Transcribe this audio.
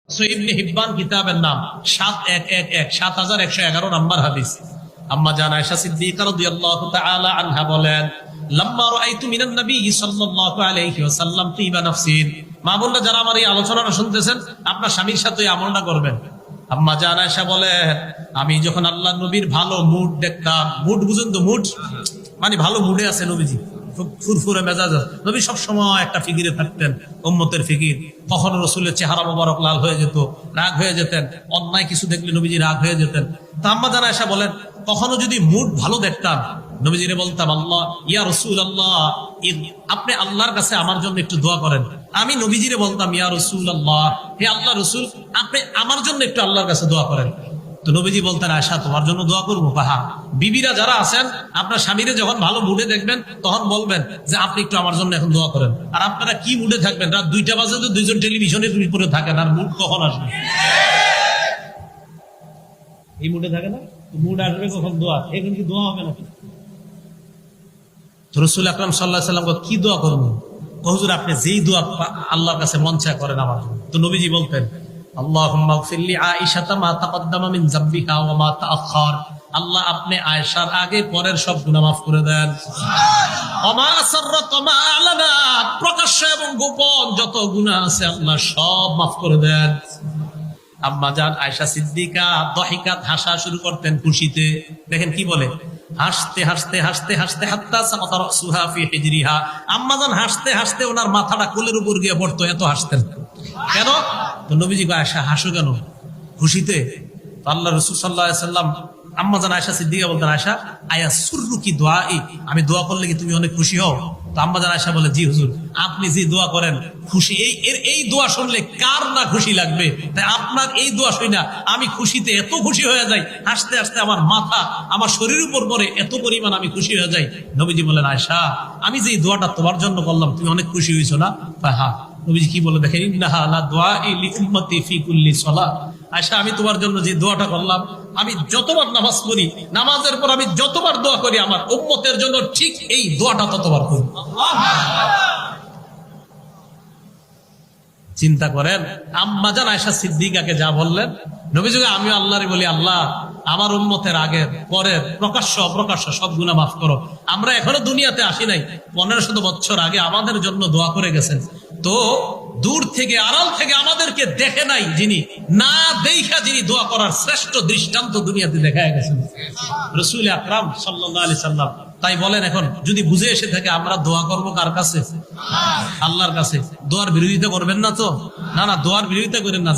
ইবনে হিব্বান কিতাবের নাম 7111 নম্বর হাদিস। আম্মা জান আয়েশা সিদ্দিকা রাদিয়াল্লাহু তাআলা আনহা বলেন, লাম্মা রাআইতু মিনান নবী সাল্লাল্লাহু আলাইহি ওয়াসাল্লাম তিবা নাফসিন। মা বোনরা যারা আমার এই আলোচনাটা শুনতেছেন, আপনার স্বামীর সাথে এই আমলটা করবেন। আম্মা জান আয়েশা বলেন, আমি যখন আল্লাহর নবীর ভালো মুড দেখতাম, মুড বুঝুন তো, মুড মানে ভালো মুডে আছে নবীজি, খুব ফুরফুরে মেজাজ। নবী সবসময় একটা ফিকিরে থাকতেন, উম্মতের ফিকির। কখনো রসুলের চেহারা মোবারক লাল হয়ে যেত, রাগ হয়ে যেতেন, অন্যায় কিছু দেখলে নবীজি রাগ হয়ে যেতেন। তা আম্মা জান আয়েশা বলেন, কখনো যদি মুড ভালো দেখতাম, নবীজিরে বলতাম, আল্লাহ ইয়া রাসূলুল্লাহ, আপনি আল্লাহর কাছে আমার জন্য একটু দোয়া করেন। আমি নবীজিরে বলতাম, ইয়া রাসূলুল্লাহ, হে আল্লাহ রসুল, আপনি আমার জন্য একটু আল্লাহর কাছে দোয়া করেন। তো নবীজি বলতেন, আয়েশা তোমার জন্য দোয়া করবো? হ্যাঁ। বিবিরা যারা আছেন, আপনার স্বামীরে যখন ভালো মুডে দেখবেন, তখন বলবেন যে আপনি একটু আমার জন্য এখন দোয়া করেন। আর আপনারা কি মুডে থাকবেন? রাত 2টা বাজে তো দুইজন টেলিভিশনের উপরে থাকেন, আর মুড কখন আসবে? এই মুডে থাকে না, মুড আসবে কখন? দোয়া। এখন কি দোয়া হবে নাকি? রাসূল আকরাম সাল্লাল্লাহু আলাইহি ওয়াসাল্লাম কি দোয়া করবেন? হুজুর আপনি যেই দোয়া আল্লাহর কাছে মন চায় করেন আমার জন্য। তো নবীজি বলতেন, আল্লাহুম্মা গফির লি আয়েশাতা মা তাকদ্দামা মিন যামবিহা ওয়া মা তাআখার। আল্লাহ আপনি আয়েশার আগে পরের সব গুনাহ মাফ করে দেন। সুবহানাল্লাহ। ওয়া মা আসাররাত ওয়া মা আলানা, প্রকাশ্য এবং গোপন যত গুনাহ আছে আল্লাহ সব মাফ করে দেন। আম্মা জান আয়েশা সিদ্দিকা দহিকাত, হাসা শুরু করতেন খুশিতে। দেখেন কি বলে, হাসতে হাসতে হাসতে হাসতে হাত্তা সাকাতা রাসুহা ফি হিজরিহা। আম্মা জান হাসতে হাসতে ওনার মাথাটা কোলের উপর গিয়ে পড়তো, এত হাসতেন। কেন? তো নবীজি কয়, আয়েশা হাসো কেন? খুশিতে। তো আল্লাহ রাসূল সাল্লাল্লাহু আলাইহি ওয়াসাল্লাম আম্মা জান আয়েশা সিদ্দিকা বলতেন, আয়েশা আয়া সুররুকি দুআই, আমি দোয়া করলে কি তুমি অনেক খুশি হও? তো আম্মা জান আয়েশা বলে, জি হুজুর, আপনি যে দোয়া করেন খুশি, এই দোয়া শুনলে কার না খুশি লাগবে? তাই আপনার এই দোয়া শুনে আমি খুশিতে এত খুশি হয়ে যাই, হাসতে হাসতে আমার মাথা আমার শরীরের উপর পড়ে, এত পরিমাণ আমি খুশি হয়ে যাই। নবীজি বলেন, আয়েশা আমি যে দোয়াটা তোমার জন্য করলাম, তুমি অনেক খুশি হয়েছো না? হ্যাঁ। নবীজি কি বলে দেখেন, ইন্নাহা লা দুআই লি উম্মতি ফি কুল্লি সালাহ। আয়েশা আমি তোমার জন্য যে দোয়াটা করলাম, আমি যতবার নামাজ পড়ি, নামাজের পর আমি যতবার দোয়া করি, আমার উম্মতের জন্য ঠিক এই দোয়াটা ততবার করি। চিন্তা করেন, আম্মা জান আয়েশা সিদ্দিকাকে যা বললেন, নবীজি আমিও আল্লাহরে বলি, আল্লাহ আমার উম্মতের আগের পরের প্রকাশ্য অপ্রকাশ্য সব গুনাহ মাফ করো। আমরা এখনো দুনিয়াতে আসি নাই, 1500 বছর আগে আমাদের জন্য দোয়া করে গেছেন। তো দূর থেকে আড়াল থেকে আমাদেরকে দেখে নাই যিনি, না দেখা যিনি দোয়া করার শ্রেষ্ঠ দৃষ্টান্ত দুনিয়াতে দেখায় গেছেন, রাসূল আকরাম সাল্লাল্লাহু আলাইহি সাল্লাম। তাই বলেন, এখন যদি বুঝে এসে থাকে, আমরা দোয়া করবো কার কাছে? আল্লাহর কাছে। দোয়ার বিরোধিতা করবেন না তো? না, দোয়ার বিরোধিতা করেন না।